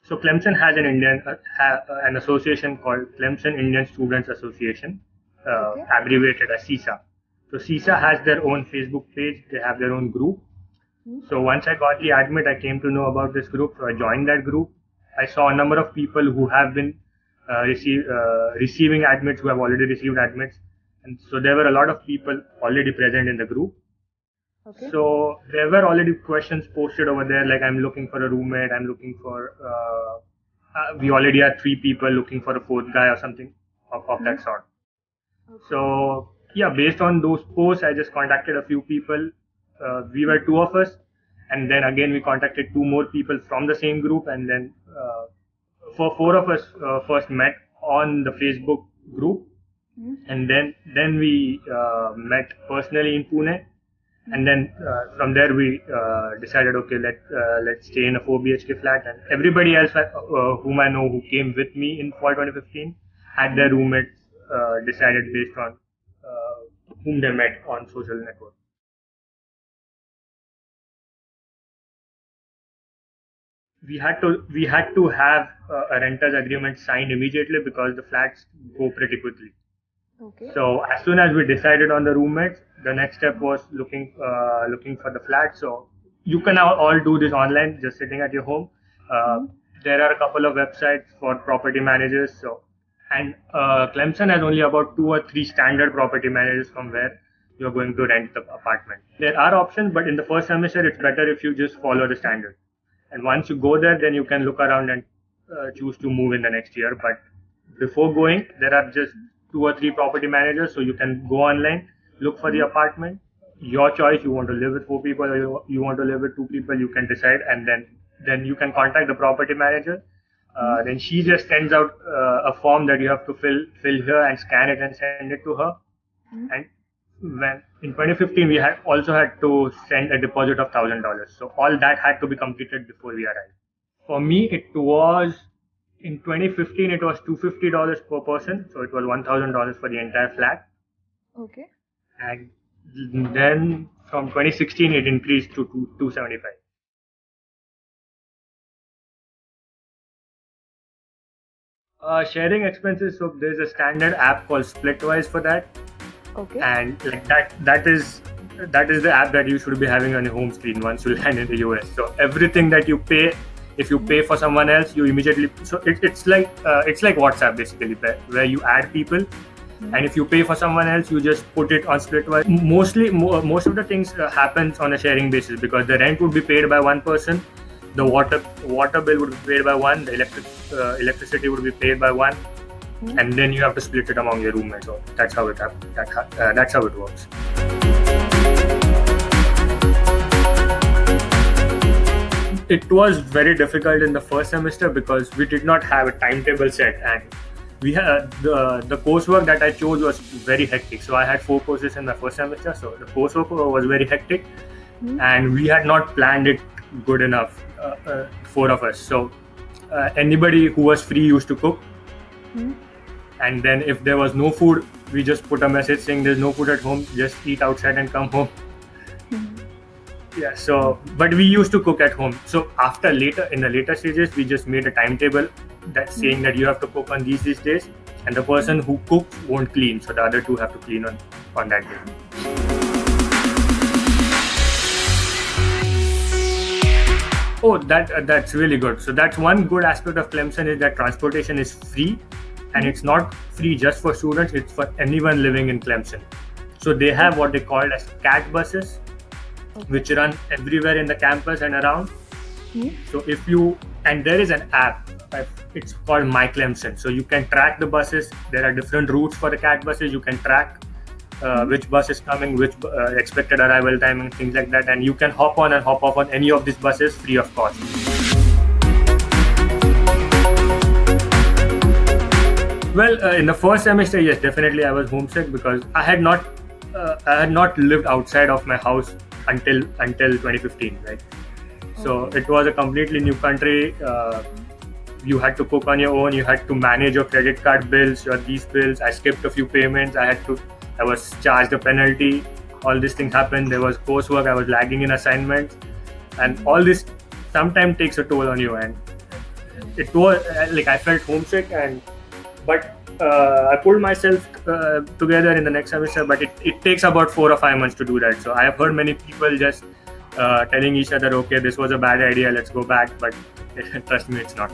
So Clemson has an association called Clemson Indian Students Association, Okay. abbreviated as CISA. So CISA has their own Facebook page. They have their own group. So once I got the admit, I came to know about this group. So I joined that group. I saw a number of people who have been receiving admits, who have already received admits, and so there were a lot of people already present in the group. Okay. So there were already questions posted over there, like I'm looking for a roommate. I'm looking for. We already had 3 people looking for a fourth guy or something of that sort. So yeah, based on those posts, I just contacted a few people. We were 2 of us, and then again we contacted 2 more people from the same group, and then for 4 of us first met on the Facebook group, and then we met personally in Pune, and then from there we decided, okay, let's stay in a 4 BHK flat, and everybody else whom I know who came with me in fall 2015 had their roommates decided based on whom they met on social network. We had to have a renters agreement signed immediately because the flats go pretty quickly. Okay. So as soon as we decided on the roommates, the next step was looking for the flat. So you can now all do this online, just sitting at your home. There are a couple of websites for property managers. So and Clemson has only about 2 or 3 standard property managers from where you're going to rent the apartment. There are options, but in the first semester, it's better if you just follow the standard. And once you go there, then you can look around and choose to move in the next year. But before going, there are just 2 or 3 property managers, so you can go online, look for the apartment. Your choice. You want to live with 4 people, or you want to live with 2 people. You can decide, and then you can contact the property manager. Then she just sends out a form that you have to fill here and scan it and send it to her. And when in 2015 we had to send a deposit of $1,000. So all that had to be completed before we arrived. For me, it was in 2015 it was $250 per person, so it was $1,000 for the entire flat. Okay. And then from 2016 it increased to 275. Sharing expenses. So there's a standard app called Splitwise for that, Okay. and like that is the app that you should be having on your home screen once you land in the US. So everything that you pay, if you pay for someone else, you immediately. So it's like WhatsApp basically, where you add people, and if you pay for someone else, you just put it on Splitwise. Most of the things happens on a sharing basis because the rent would be paid by one person, the water bill would be paid by one, the electricity would be paid by one, and then you have to split it among your roommates. So that's how it that's how it works. It was very difficult in the first semester because we did not have a timetable set, and we had the coursework that I chose was very hectic. So I had 4 courses in my first semester, so the coursework was very hectic, and we had not planned it good enough, 4 of us. So anybody who was free used to cook, and then if there was no food, we just put a message saying there's no food at home, just eat outside and come home. Yeah, so but we used to cook at home. So in the later stages, we just made a timetable that's saying that you have to cook on these days, and the person who cooks won't clean, so the other 2 have to clean on that day. Oh, that's really good. So that's one good aspect of Clemson is that transportation is free, and it's not free just for students, it's for anyone living in Clemson. So they have what they call as CAT buses, which run everywhere in the campus and around. So there is an app, it's called My Clemson. So you can track the buses. There are different routes for the CAT buses. You can track which bus is coming, which expected arrival time, and things like that. And you can hop on and hop off on any of these buses free of cost. Well, in the first semester, yes, definitely I was homesick because I had not lived outside of my house until 2015, right? So it was a completely new country. You had to cook on your own. You had to manage your credit card bills, these bills. I skipped a few payments. I was charged a penalty. All these things happened. There was coursework. I was lagging in assignments, and all this sometimes takes a toll on you. And it was like I felt homesick, but I pulled myself together in the next semester. But it takes about 4 or 5 months to do that. So I have heard many people just telling each other, okay, this was a bad idea, let's go back. But trust me, it's not.